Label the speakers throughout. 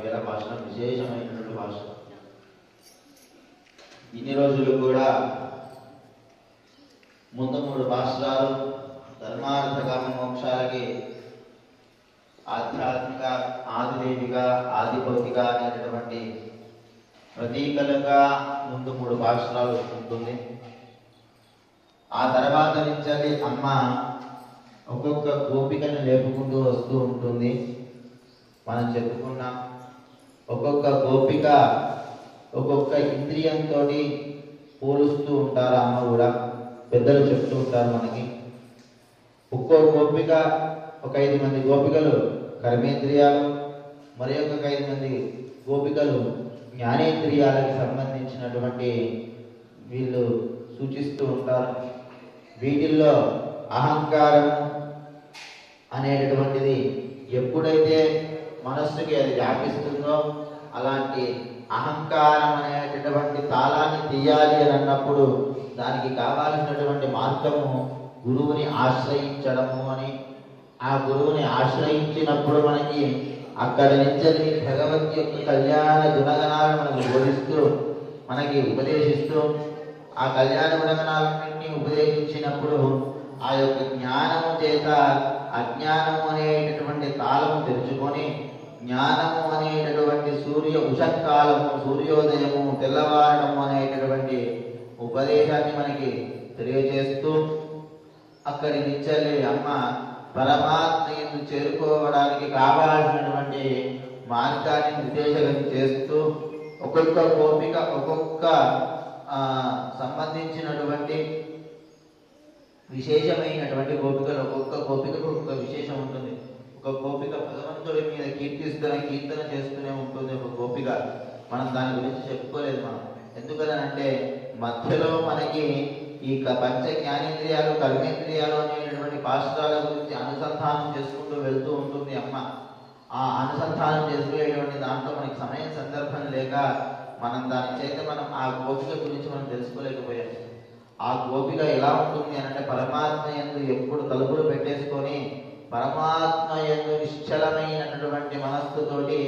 Speaker 1: వేల భాషణం విశేషమైనటువంటి భాషణం. ఇన్ని రోజులు కూడా ముందు 3 భాషలు ధర్మార్థ కామ మోక్షాలకి ఆధ్యాత్మిక, ఆదిదేవిక, ఆదిభౌతిక అనేటటువంటి ప్రతీకలుగా ముందు 3 భాషలు ఉంటుంది. ఆ తర్వాత నుంచి అమ్మ ఒక్కొక్క గోపికను లేపుకుంటూ వస్తూ ఉంటుంది. మనం చెప్పుకున్నాం, ఒక్కొక్క గోపిక ఒక్కొక్క ఇంద్రియంతో పోలుస్తూ ఉంటారు. అమ్మ కూడా పెద్దలు చెప్తూ ఉంటారు మనకి. ఒక్కో గోపిక, ఒక 5 మంది గోపికలు కర్మేంద్రియాలు, మరి ఒక 5 మంది గోపికలు జ్ఞానేంద్రియాలకు సంబంధించినటువంటి వీళ్ళు సూచిస్తూ ఉంటారు. వీటిల్లో అహంకారం అనేటటువంటిది ఎప్పుడైతే మనస్సుకి అది వ్యాపిస్తుందో, అలాంటి అహంకారం అనేటటువంటి తాళాన్ని తీయాలి అని అన్నప్పుడు దానికి కావాల్సినటువంటి మార్గము గురువుని ఆశ్రయించడము అని. ఆ గురువుని ఆశ్రయించినప్పుడు మనకి అక్కడి నుంచి భగవత్ యొక్క కళ్యాణ గుణగణాలను మనకి బోధిస్తూ, మనకి ఉపదేశిస్తూ, ఆ కళ్యాణ గుణగణాలన్నింటినీ ఉపదేశించినప్పుడు ఆ యొక్క జ్ఞానము చేత అజ్ఞానము అనేటటువంటి తాళము తెరుచుకొని జ్ఞానము అనేటటువంటి ఉషకాలము, సూర్యోదయము, తెల్లవారడము అనేటటువంటి ఉపదేశాన్ని మనకి తెలియజేస్తూ అక్కడి నుంచి అమ్మ పరమాత్మను చేరుకోవడానికి కావాల్సినటువంటి మార్గాన్ని నిర్దేశం చేస్తూ ఒక్కొక్క గోపిక ఒక్కొక్క సంబంధించినటువంటి విశేషమైనటువంటి గోపికలు, ఒక్కొక్క గోపికకు ఒక్కొక్క విశేషం ఉంటుంది. ఒక గోపిక భగవంతుడి మీద కీర్తన చేస్తూనే ఉంటుంది. ఒక గోపిక మనం దాని గురించి చెప్పుకోలేదు మనం. ఎందుకనంటే మధ్యలో మనకి ఈ పంచ జ్ఞానేంద్రియాలు, కర్మేంద్రియాలు అనేటటువంటి పాశ్రాల గురించి అనుసంధానం చేసుకుంటూ వెళ్తూ ఉంటుంది అమ్మ. ఆ అనుసంధానం చేసుకునేటువంటి దాంట్లో మనకి సమయం సందర్భం లేక మనం దాని చేత మనం ఆ గోపిక గురించి మనం తెలుసుకోలేకపోయాం. ఆ గోపిక ఎలా ఉంటుంది అంటే పరమాత్మ యందు ఎప్పుడు తలుపులు పెట్టేసుకొని పరమాత్మ యందు నిశ్చలమైనటువంటి మనస్సుతోటి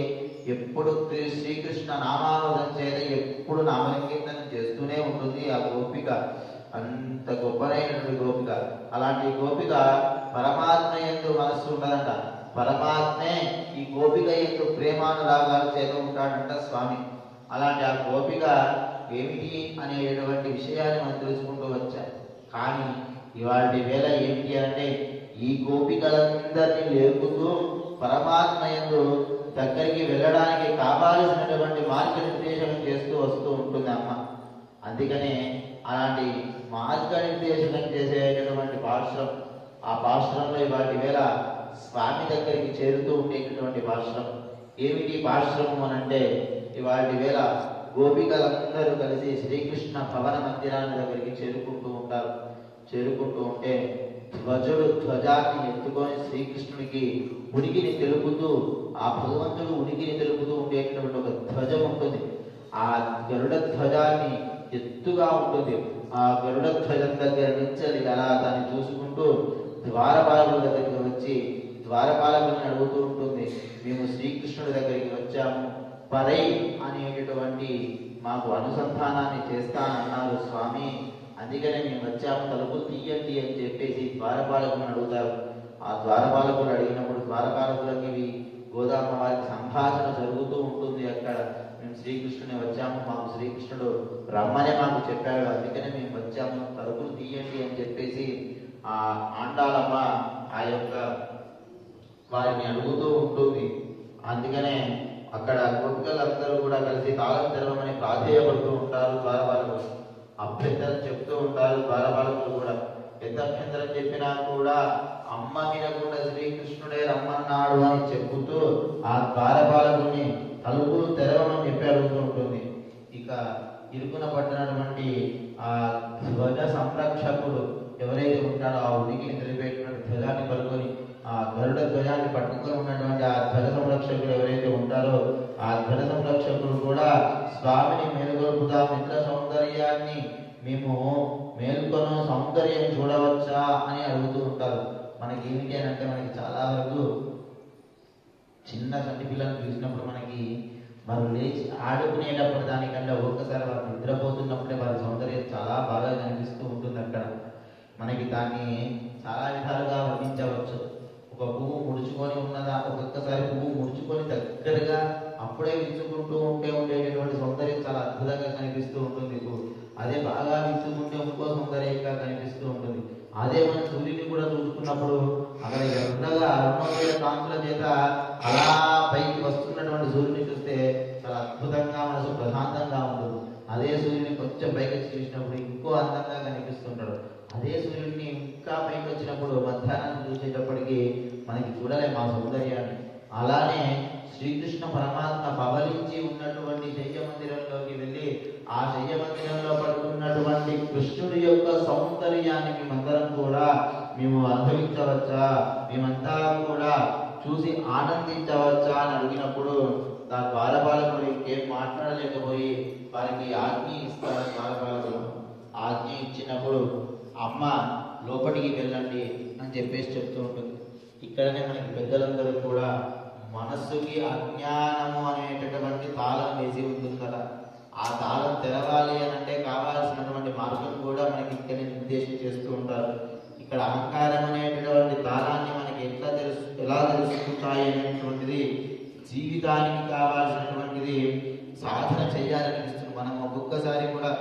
Speaker 1: ఎప్పుడు శ్రీకృష్ణ నామావధం చేత ఎప్పుడు నామకీర్తనం చేస్తూనే ఉంటుంది ఆ గోపిక. అంత గొప్పనైనటువంటి గోపిక. అలాంటి గోపిక పరమాత్మ యందు మనస్సు ఉండదంట. పరమాత్మే ఈ గోపిక యందు ప్రేమానురాగాలు చేత ఉంటాడంట స్వామి. అలాంటి ఆ గోపిక ఏమిటి అనేటటువంటి విషయాన్ని మనం తెలుసుకుంటూ వచ్చాం. కానీ ఇవాటి వేళ ఏమిటి అంటే ఈ గోపికలందరినీ లేపుతూ పరమాత్మ యందు దగ్గరికి వెళ్ళడానికి కావాల్సినటువంటి మార్గనిర్దేశం చేస్తూ వస్తూ ఉంటుంది అమ్మ. అందుకనే అలాంటి మార్గనిర్దేశనం చేసేటటువంటి పాశ్రం, ఆ పాశ్రంలో ఇవాటి వేళ స్వామి దగ్గరికి చేరుతూ ఉండేటటువంటి పాశ్రం. ఏమిటి పాశ్రమం అనంటే ఇవాటి వేళ గోపికలందరూ కలిసి శ్రీకృష్ణ భవన మందిరాన్ని దగ్గరికి చేరుకుంటూ ఉంటారు. చేరుకుంటూ ఉంటే ధ్వజుడు ధ్వజాన్ని ఎత్తుకొని శ్రీకృష్ణుడికి ఉనికిని తెలుపుతూ, ఆ భగవంతుడు ఉనికిని తెలుపుతూ ఉండేటటువంటి ఒక ధ్వజం ఉంటుంది. ఆ గరుడ ధ్వజాన్ని ఎత్తుగా ఉంటుంది. ఆ గరుడ ధ్వజం దగ్గర నుంచి అలా దాన్ని చూసుకుంటూ ద్వారపాలకుల దగ్గరికి వచ్చి ద్వారపాలకులను అడుగుతూ ఉంటుంది, మేము శ్రీకృష్ణుడి దగ్గరికి వచ్చాము, పరై అనేటటువంటి మాకు అనుసంధానాన్ని చేస్తానన్నారు స్వామి, అందుకనే మేము వచ్చాము, తలుపులు తీయండి అని చెప్పేసి ద్వారపాలకులను అడుగుతారు. ఆ ద్వారపాలకులు అడిగినప్పుడు ద్వారపాలకులకి గోదామ వారికి సంభాషణ జరుగుతూ ఉంటుంది. అక్కడ మేము శ్రీకృష్ణుని వచ్చాము, మాకు శ్రీకృష్ణుడు రమ్మనే మాకు చెప్పాడు, అందుకనే మేము వచ్చాము, తలుపులు తీయండి అని చెప్పేసి ఆ ఆండాలమ్మ ఆ యొక్క వారిని అడుగుతూ ఉంటుంది. అందుకనే అక్కడ గోపికలందరూ కూడా కలిసి తాళం తెరవమని ప్రాధేయపడుతూ ఉంటారు. ద్వారపాలకులు అభ్యంతరం చెప్తూ ఉంటారు. ద్వారపాలకులు కూడా ఎంత అభ్యంతరం చెప్పినా కూడా అమ్మ వినకుండా శ్రీకృష్ణుడే రమ్మన్నాడు అని చెప్పుతూ ఆ ద్వారపాలకుని తలుపులు తెరవమని చెప్పి అడుగుతూ ఉంటుంది. ఇక ఇరుకున పట్టినటువంటి ఆ ధ్వజ సంరక్షకుడు ఎవరైతే ఉంటాడో ఆ ఉనికిని తెలిపేటువంటి ధ్వజాన్ని పట్టుకొని ఆ గరుడ ధ్వజాన్ని పట్టుకొని ఉన్నటువంటి ఆ ధ్వజ సంరక్షకుడు ఎవరైతే ఉంటారో ఆ ధ్వజ సంరక్షకుడు కూడా స్వామిని మేలుకొల్పుదా, మిత్ర సౌందర్యాన్ని మేము మేల్కొను సౌందర్యం చూడవచ్చా అని అడుగుతూ ఉంటారు. మనకి ఏమిటి అని అంటే మనకి చాలా వరకు చిన్న సంటి పిల్లలను చూసినప్పుడు మనకి వారు లేచి ఆడుకునేటప్పుడు దానికంటే ఒక్కసారి వారు నిద్రపోతున్నప్పుడే వారి సౌందర్యం చాలా బాగా కనిపిస్తూ ఉంటుంది. అక్కడ మనకి దాన్ని చాలా విధాలుగా వర్ణించవచ్చు. ఒక పువ్వు ముడుచుకొని ఉన్నదా, ఒక్కొక్కసారి పువ్వు ముడుచుకొని దగ్గరగా అప్పుడే విచ్చుకుంటూ ఉండేటటువంటి సౌందర్యం చాలా అద్భుతంగా కనిపిస్తూ ఉంటుంది పువ్వు. అదే బాగా విచ్చుకుంటే ఇంకో సౌందర్యంగా కనిపిస్తూ ఉంటుంది. అదే మన సూర్యుని కూడా చూసుకున్నప్పుడు అక్కడ ఎర్రగా అరుణోదయ కాంతుల చేత అలా పైకి వస్తున్నటువంటి సూర్యుని చూస్తే చాలా అద్భుతంగా మనసు ప్రశాంతంగా ఉంటుంది. అదే సూర్యుని కొంచెం పైకి చూసినప్పుడు ఇంకో అందంగా కనిపిస్తుంటాడు. అదే సూర్యుడిని ఇంకా పైకి వచ్చినప్పుడు మధ్యాహ్నం చూసేటప్పటికి మనకి చూడలేము ఆ సౌందర్యాన్ని. అలానే శ్రీకృష్ణ పరమాత్మ పవలించి ఉన్నటువంటి శయ్య మందిరంలోకి వెళ్ళి ఆ శయ్య మందిరంలో పడుకున్నటువంటి కృష్ణుడి యొక్క సౌందర్యాన్ని మేమందరం కూడా మేము అనుభవించవచ్చా, మేమంతా కూడా చూసి ఆనందించవచ్చా అని అడిగినప్పుడు ఆ ద్వారపాలకుడు ఇంకేం మాట్లాడలేకపోయి వారికి ఆజ్ఞ ఇస్తారు. ద్వారపాలకుడు ఆజ్ఞ ఇచ్చినప్పుడు అమ్మ లోపలికి వెళ్ళండి అని చెప్పేసి చెప్తూ ఉంటుంది. ఇక్కడనే మనకి పెద్దలందరూ కూడా మనస్సుకి అజ్ఞానము అనేటటువంటి తాళం వేసి ఉంటుంది కదా, ఆ తాళం తెరవాలి అని అంటే కావాల్సినటువంటి మార్గం కూడా మనకి ఇక్కడ నిర్దేశం చేస్తూ ఉంటారు. ఇక్కడ అహంకారం అనేటటువంటి తాళాన్ని మనకి ఎలా తెలుసుకుంటాయి అనేటువంటిది జీవితానికి కావాల్సినటువంటిది సాధన చేయాలనిపిస్తుంది. మనం ఒక్కొక్కసారి కూడా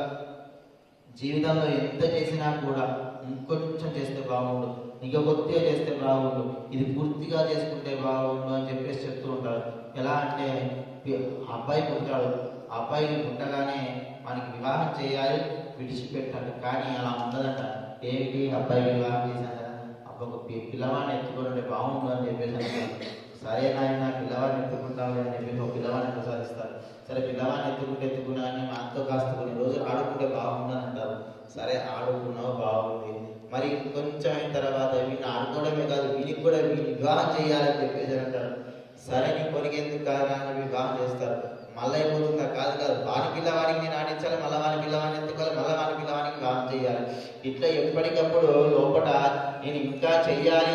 Speaker 1: జీవితంలో ఎంత చేసినా కూడా ఇంకొంచెం చేస్తే బాగుండు, ఇంకా కొద్దిగా చేస్తే బాగుండు, ఇది పూర్తిగా చేసుకుంటే బాగుండు అని చెప్పేసి చెప్తూ ఉంటారు. ఎలా అంటే అబ్బాయి పుట్టాడు, అబ్బాయిని పుట్టగానే మనకి వివాహం చేయాలి, విడిచిపెట్టాలి. కానీ అలా ఉండదంట. ఏమిటి, అబ్బాయి వివాహం చేశాను కదా, అబ్బాయి పిల్లవాడిని ఎత్తుకుంటే బాగుండు అని చెప్పేసి అంటారు. సరే నాయన పిల్లవాడిని ఎత్తుకుంటావు అని చెప్పేసి ఒక పిల్లవాడిని ప్రసాదిస్తారు. సరే పిల్లవాడిని ఎత్తుకున్నా అని అంతో కాస్త కొన్ని రోజులు ఆడుకుంటే బాగుందని అంటారు. సరే ఆడుకున్నావు, బాగుంది. మరి కొంచెం అయిన తర్వాత వీడిని ఆడుకోవడమే కాదు, వీడికి కూడా వీడిని వివాహం చేయాలని చెప్పేసి అంటారు. సరే నీ కొనికెందుకు కాదా అని వివాహం చేస్తారు. మళ్ళీ అయిపోతుందా, కాదు వాని పిల్లవాడికి నేను ఆడించాలి, మళ్ళీ వాని పిల్లవాడిని ఎత్తుకోవాలి, మళ్ళీ వాని పిల్లవాడికి వివాహం చేయాలి. ఇట్లా ఎప్పటికప్పుడు లోపల నేను ఇంకా చెయ్యాలి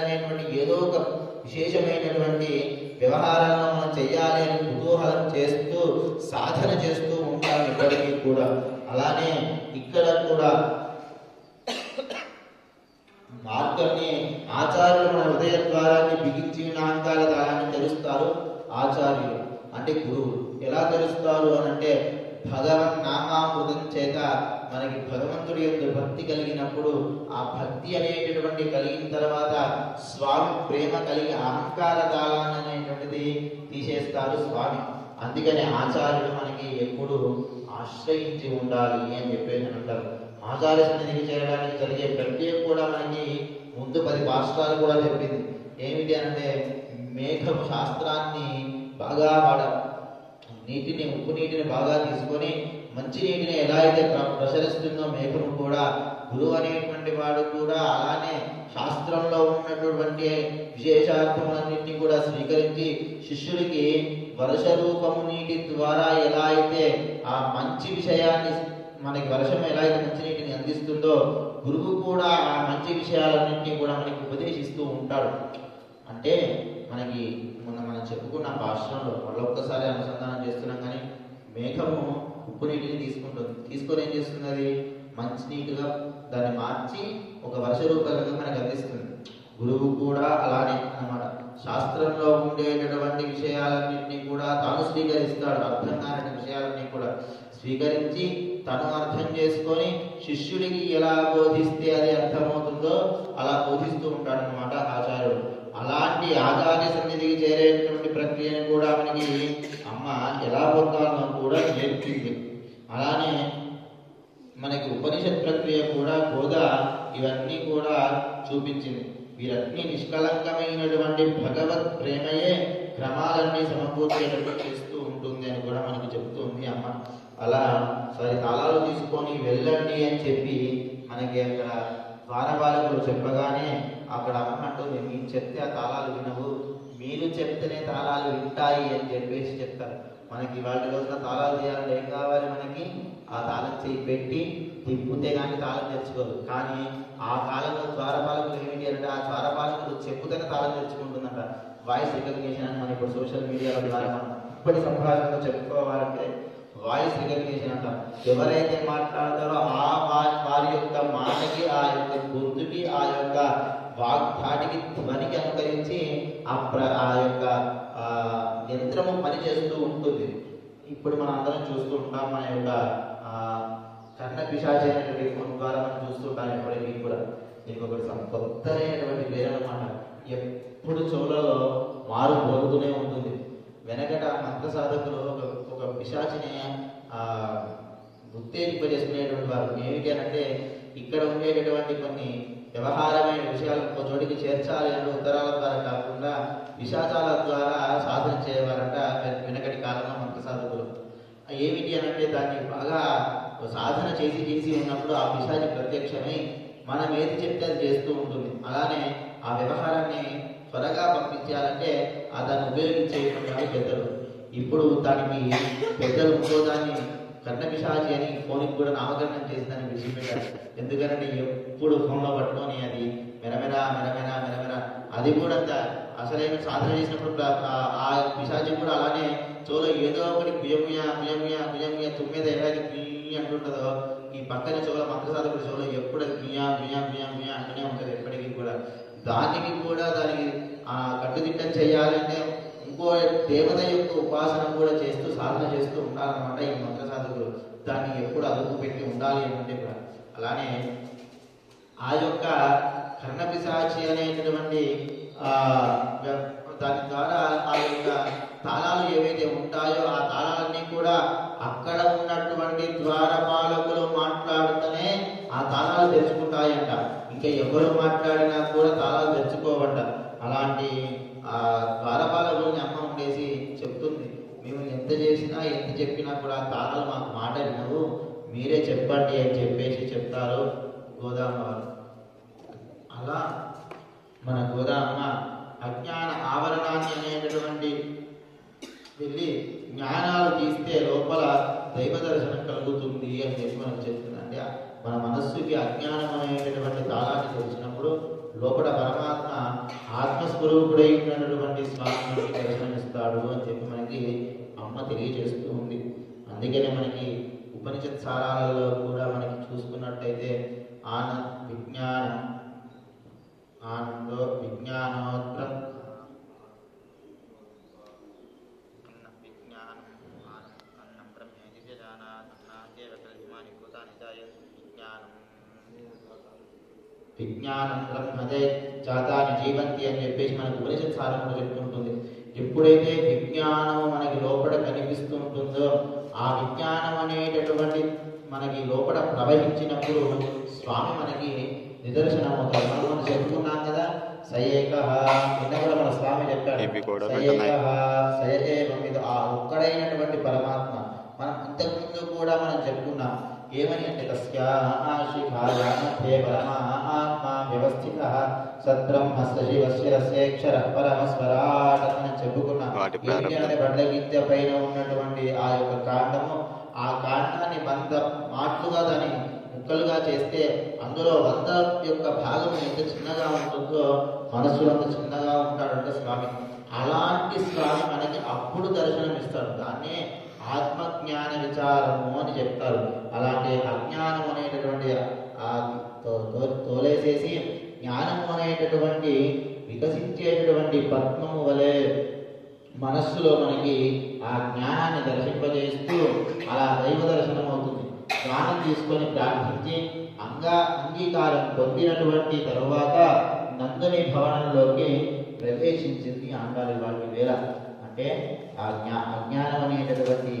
Speaker 1: అనేటువంటి ఏదో ఒక విశేషమైనటువంటి వ్యవహారాలను మనం చెయ్యాలి అని కుతూహలం చేస్తూ సాధన చేస్తూ ఉంటాం ఇప్పటికీ కూడా. అలానే ఇక్కడ కూడా మార్గాన్ని ఆచార్యులు మన హృదయ ద్వారాన్ని బిగించి అహంకార దారాన్ని తెలుస్తారు. ఆచార్యులు అంటే గురువులు ఎలా తెలుస్తారు అని అంటే భగవన్ నామామృతం చేత మనకి భగవంతుడి యొక్క భక్తి కలిగినప్పుడు ఆ భక్తి అనేటటువంటి కలిగిన తర్వాత స్వామి ప్రేమ కలిగి అహంకార దాలాన్ని అనేటువంటిది తీసేస్తారు స్వామి. అందుకని ఆచార్యులు మనకి ఎప్పుడు ఆశ్రయించి ఉండాలి అని చెప్పేసి అంటారు. ఆచార్య సన్నిధికి చేరడానికి జరిగే ప్రక్రియ కూడా మనకి ముందు 10 పాఠశాలలు కూడా చెప్పింది. ఏమిటి అంటే మేఘం శాస్త్రాన్ని బాగా వాడాలి. ఉప్పు నీటిని బాగా తీసుకొని మంచి నీటిని ఎలా అయితే ప్రసరిస్తుందో మేఘము కూడా గురువు అనేటువంటి వాడు కూడా అలానే శాస్త్రంలో ఉన్నటువంటి విశేషార్థములన్నింటినీ కూడా స్వీకరించి శిష్యుడికి వర్ష రూపము నీటి ద్వారా ఎలా అయితే ఆ మంచి విషయాన్ని మనకి వర్షం ఎలా అయితే మంచి నీటిని అందిస్తుందో గురువు కూడా ఆ మంచి విషయాలన్నింటినీ కూడా మనకి ఉపదేశిస్తూ ఉంటాడు. అంటే మనకి మనం చెప్పుకున్న భాషలో మళ్ళొక్కసారి అనుసంధానం చేస్తున్నాం. కానీ మేఘము ఉప్పు నీటిని తీసుకుంటుంది, తీసుకొని ఏం చేస్తుంది, అది మంచి నీటిగా దాన్ని మార్చి ఒక వర్ష రూపంగా మనకు అందిస్తుంది. గురువు కూడా అలానే అన్నమాట. శాస్త్రంలో ఉండేటటువంటి విషయాలన్నింటినీ కూడా తాను స్వీకరిస్తాడు. అర్థం కాని విషయాలన్నీ కూడా స్వీకరించి తను అర్థం చేసుకొని శిష్యుడికి ఎలా బోధిస్తే అది అర్థమవుతుందో అలా బోధిస్తూ ఉంటాడు అన్నమాట ఆచార్యుడు. అలాంటి ఆచార్య సన్నిధికి చేరేటువంటి ప్రక్రియను కూడా మనకి అమ్మ ఎలా పొందాలో కూడా నేర్పింది. అలానే మనకి ఉపనిషత్ ప్రక్రియ కూడా బోధ ఇవన్నీ కూడా చూపించింది. వీరన్నీ నిష్కలంకమైనటువంటి భగవత్ ప్రేమయే క్రమాలన్నీ సమకూర్చేటట్టు చేస్తూ ఉంటుంది అని కూడా మనకు చెప్తుంది అమ్మ. అలా తాళాలు తీసుకొని వెళ్ళండి అని చెప్పి మనకి అక్కడ ద్వారపాలకులు చెప్పగానే అక్కడ అమ్మ అంటుంది, మీరు చెప్తే ఆ తాళాలు వినవు, మీరు చెప్తేనే తాళాలు వింటాయి అని చెప్పేసి చెప్తారు. మనకి వాటి రోజున తాళాలు చేయాలంటే ఏం కావాలి, మనకి ఆ తాళం చేయి పెట్టి తిప్పితే కానీ తాళం తెచ్చుకోదు. కానీ ఆ కాలంలో ద్వారపాలకులు ఏమిటి అంటే ఆ ద్వారపాలకులు చెప్పుతేనే తాళం తెచ్చుకుంటుందంట. వాయిస్ రికగ్నిషన్ అని మనం ఇప్పుడు సోషల్ మీడియా ద్వారా మనం ఇప్పటి సంభాషణలో చెప్పుకోవాలంటే వాయిస్ రికగ్నిషన్ అంటాం. ఎవరైతే మాట్లాడతారో ఆ వారి యొక్క మాటకి, ఆ యొక్క గొంతుకి, ఆ యొక్క వాగ్ధాటికి, ధ్వనికి అనుకరించి ఆ యొక్క యంత్రము పనిచేస్తూ ఉంటుంది. ఇప్పుడు మనం అందరం చూస్తూ ఉంటాం, మన యొక్క కర్ణ పిశాచి అనేటువంటి ఫోన్ ద్వారా మనం చూస్తుంటాం. ఎప్పటికీ కూడా దీనికి ఒకటి కొత్తమైనటువంటి పేరనమాట. ఎప్పుడు చెవులలో మారు మోగుతూనే ఉంటుంది. వెనకట మంత్ర సాధకులు ఒక పిశాచిని ఉత్తేజింపజేసుకునేటువంటి వారు. ఏమిటి అంటే ఇక్కడ ఉండేటటువంటి కొన్ని వ్యవహారమైన విషయాలను ఒక చోటికి చేర్చాలి అంటే ఉత్తరాల ద్వారా కాకుండా పిశాచాల ద్వారా సాధన చేయవారంట వెనకటి కాలంలో మంత్ర సాధకులు. ఏమిటి అంటే దాన్ని బాగా సాధన చేసి ఉన్నప్పుడు ఆ పిశాచి ప్రత్యక్షమై మనం ఏది చెప్తే అది చేస్తూ ఉంటుంది. అలానే ఆ వ్యవహారాన్ని త్వరగా పంపించాలంటే దాన్ని ఉపయోగించేటువంటి పెద్దలు. ఇప్పుడు దానికి పెద్దలు ఇంకో దాన్ని కర్ణ పిశాచి అని ఫోన్కి కూడా నామకరణం చేసి దాన్ని విడిచిపెట్టారు. ఎందుకంటే ఎప్పుడు ఫోన్లో పట్టుకొని అది మెరమెరా అది కూడా అసలైన సాధన చేసినప్పుడు ఆ పిశాచి కూడా అలానే చోలో ఏదో ఒకటి గుయముయ తుమ్మిద ఎలాగే అంటుంటుందో ఈ పక్కన చోల మంత్ర సాధకుడు చోలో ఎప్పుడు అది మియా అంటూనే ఉంటుంది ఎప్పటికీ కూడా. దానికి కట్టుదిట్టం చేయాలంటే ఇంకో దేవత యొక్క ఉపాసన కూడా చేస్తూ సాధన చేస్తూ ఉండాలన్నమాట ఈ మంత్ర సాధకులు. దాన్ని ఎప్పుడు అదుపు పెట్టి ఉండాలి అంటే కూడా. అలానే ఆ యొక్క కర్ణ పిశాచి అనేటటువంటి దాని ద్వారా ఆ యొక్క తాళాలు ఏవైతే ఉంటాయో ఆ తాళాలన్నీ కూడా అక్కడ ఉన్నటువంటి ద్వారపాలకులు మాట్లాడుతూనే ఆ తాళాలు తెరుచుకుంటాయంట. ఇంకా ఎవరు మాట్లాడినా కూడా తాళాలు తెరుచుకోవంట. అలాంటి ఆ ద్వారపాలకులని అమ్మ ఉండేసి చెప్తుంది, మేము ఎంత చేసినా ఎంత చెప్పినా కూడా తాళాలు మాకు మాట వినవు, మీరే చెప్పండి అని చెప్పేసి చెప్తారు గోదామ వారు. అలా మన గోదామ అజ్ఞాన ఆవరణాన్ని అనేటటువంటి వెళ్ళి జ్ఞానాలు తీస్తే లోపల దైవ దర్శనం కలుగుతుంది అని చెప్పి మనకు చెప్తుంది. అంటే మన మనస్సుకి అజ్ఞానం అనేటటువంటి తాళాన్ని తెలిసినప్పుడు లోపల పరమాత్మ ఆత్మస్వరూపుడై ఉన్నటువంటి స్వామి దర్శనమిస్తాడు అని చెప్పి మనకి అమ్మ తెలియజేస్తూ ఉంది. అందుకనే మనకి ఉపనిషత్ సారాలలో కూడా మనకి చూసుకున్నట్టయితే ఆనందో విజ్ఞానోత్రం విజ్ఞానం బ్రహ్మదే జాతాన్ని జీవంతి అని చెప్పేసి మనకు ఉపనిషత్ సారంలో చెప్తుంటుంది. ఎప్పుడైతే విజ్ఞానం మనకి లోపల కనిపిస్తూ ఉంటుందో ఆ విజ్ఞానం అనేటటువంటి మనకి లోపల ప్రవహించినప్పుడు స్వామి మనకి నిదర్శనం అవుతారు. మనం చెప్పుకున్నాం కదా, సయేకః నిన్న కూడా మన స్వామి చెప్పాడు, ఆ ఒక్కడైనటువంటి పరమాత్మ. మనం ఇంతకుముందు కూడా మనం చెప్పుకున్నాం ఏమని అంటే తస్యాశిఖాయామధ్యే పరమాత్మ వ్యవస్థితః సద్బ్రహ్మస్య శివస్య రస్యేక్షరః పరమస్వరాట్ అని చెప్పుకున్నాం. ఏంటంటే బండగిద్దె పైన ఉన్నటువంటి ఆ యొక్క కాండము, ఆ కాండాన్ని 100 మాటలుగా దాన్ని ముక్కలుగా చేస్తే అందులో 100 యొక్క భాగం ఎంత చిన్నగా ఉంటుందో మనస్సులో అంత చిన్నగా ఉంటాడంటే స్వామి. అలాంటి స్వామి మనకి అప్పుడు దర్శనం ఇస్తాడు. దాన్నే ఆత్మజ్ఞాన విచారము అని చెప్తారు. అలాంటి అజ్ఞానం అనేటటువంటి తోలేసేసి జ్ఞానము అనేటటువంటి వికసించేటటువంటి పద్మము వలె మనస్సులో మనకి ఆ జ్ఞానాన్ని దర్శింపజేస్తూ అలా దైవ దర్శనం అవుతుంది. జ్ఞానం తీసుకొని ప్రార్థించి అంగీకారం పొందినటువంటి తరువాత నందుని భవనంలోకి ప్రవేశించింది ఆండాలి వాళ్ళకి వేళ. అంటే అజ్ఞానం అనేటటువంటి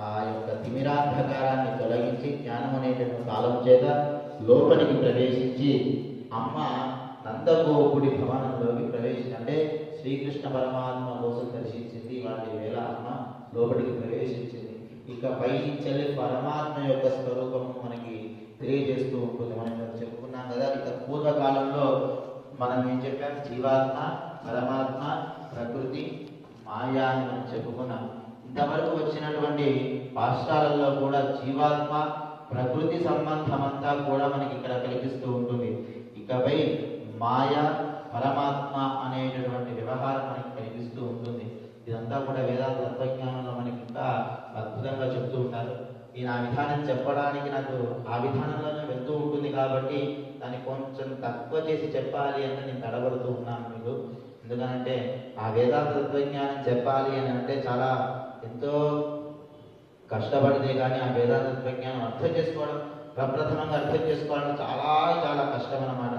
Speaker 1: ఆ యొక్క తిమిరాంధకారాన్ని తొలగించి జ్ఞానం అనేటటువంటి తాళం చేత లోపలికి ప్రవేశించి అమ్మ నందగోపుడి భవనంలోకి ప్రవేశించి, అంటే శ్రీకృష్ణ పరమాత్మ కోసం దర్శించింది వాటి వేళ అమ్మ లోపలికి ప్రవేశించింది. ఇక పైనుంచి పరమాత్మ యొక్క స్వరూపము మనకి తెలియజేస్తూ ఉంటుంది. మనం చెప్పుకున్నాం కదా, ఇక పూర్వకాలంలో మనం ఏం చెప్పాం, జీవాత్మ, పరమాత్మ, ప్రకృతి, మాయా అని మనం చెప్పుకున్నాం. ఇంతవరకు వచ్చినటువంటి పాఠశాలల్లో కూడా జీవాత్మ ప్రకృతి సంబంధం అంతా కూడా మనకి ఇక్కడ కనిపిస్తూ ఉంటుంది. ఇకపై మాయ, పరమాత్మ అనేటటువంటి వ్యవహారం మనకి ఇదంతా కూడా వేదాంత తత్వజ్ఞానంలో మనకి ఇంకా అద్భుతంగా చెప్తూ ఉంటారు. ఈయన ఆ విధానం చెప్పడానికి నాకు ఆ విధానంలోనే వెళ్తూ ఉంటుంది కాబట్టి దాన్ని కొంచెం తక్కువ చేసి చెప్పాలి అంటే నేను తడబడుతూ ఉన్నాను మీకు. ఎందుకనంటే ఆ వేదాంత తత్వజ్ఞానం చెప్పాలి అని అంటే చాలా ఎంతో కష్టపడితే కానీ ఆ వేదాంత తత్వజ్ఞానం అర్థం చేసుకోవడం, ప్రప్రథమంగా అర్థం చేసుకోవడం చాలా చాలా కష్టం అన్నమాట.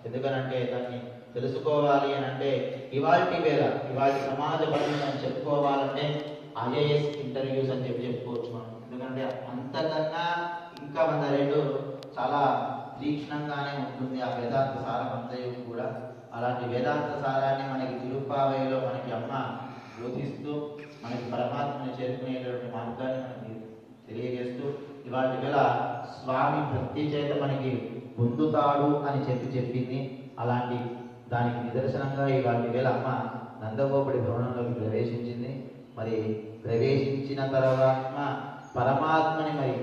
Speaker 1: ఎందుకనంటే దాన్ని తెలుసుకోవాలి అని అంటే ఇవాల్టి సమాజ పనులు మనం చెప్పుకోవాలంటే ఐఏఎస్ ఇంటర్వ్యూస్ అని చెప్పుకోవచ్చు మనం. ఎందుకంటే అంతకన్నా ఇంకా 100 రెట్లు చాలా తీక్షణంగానే ఉంటుంది ఆ వేదాంత సారం అంతయు కూడా. అలాంటి వేదాంత సారాన్ని మనకి తిరుప్పావైలో మనకి అమ్మ బోధిస్తూ మనకి పరమాత్మని చేరుకునేటువంటి మార్గాన్ని మనకి తెలియజేస్తూ ఇవాటి వేళ స్వామి భక్తి చేత మనకి పొందుతాడు అని చెప్పింది. అలాంటి దానికి నిదర్శనంగా ఇవాటి వేళ అమ్మ నందగోపుడి భవనంలోకి ప్రవేశించింది. మరి ప్రవేశించిన తర్వాత పరమాత్మని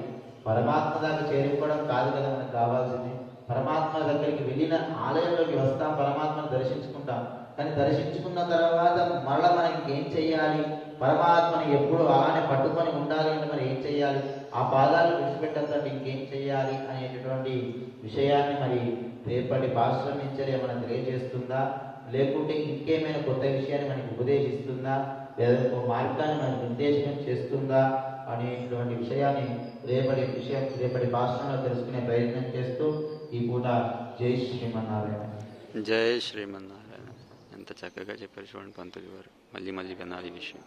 Speaker 1: పరమాత్మ దాకా చేరుకోవడం కాదు కదా మనకు కావాల్సింది. పరమాత్మ దగ్గరికి వెళ్ళిన ఆలయంలోకి వస్తాం, పరమాత్మను దర్శించుకుంటాం. కానీ దర్శించుకున్న తర్వాత మళ్ళీ మనకి ఏం చెయ్యాలి? పరమాత్మని ఎప్పుడు అలానే పట్టుకొని ఉండాలి అంటే మరి ఏం చెయ్యాలి? ఆ పాదాలు విడిచిపెట్టద్దంటే ఇంకేం చెయ్యాలి అనేటటువంటి విషయాన్ని మరి రేపటి భాషల నుంచి ఏమైనా తెలియజేస్తుందా, లేకుంటే ఇంకేమైనా కొత్త విషయాన్ని మనకి ఉపదేశిస్తుందా, లేదా మార్గాన్ని మనకి నిర్దేశనం చేస్తుందా అనేటువంటి విషయాన్ని రేపటి భాషలో తెలుసుకునే ప్రయత్నం చేస్తూ ఈ పూట జై శ్రీమన్నారాయణ.
Speaker 2: జై శ్రీమన్నారాయణ. ఎంత చక్కగా చెప్పారు చూడండి పంతులు గారు. మళ్ళీ వినాలి విషయం.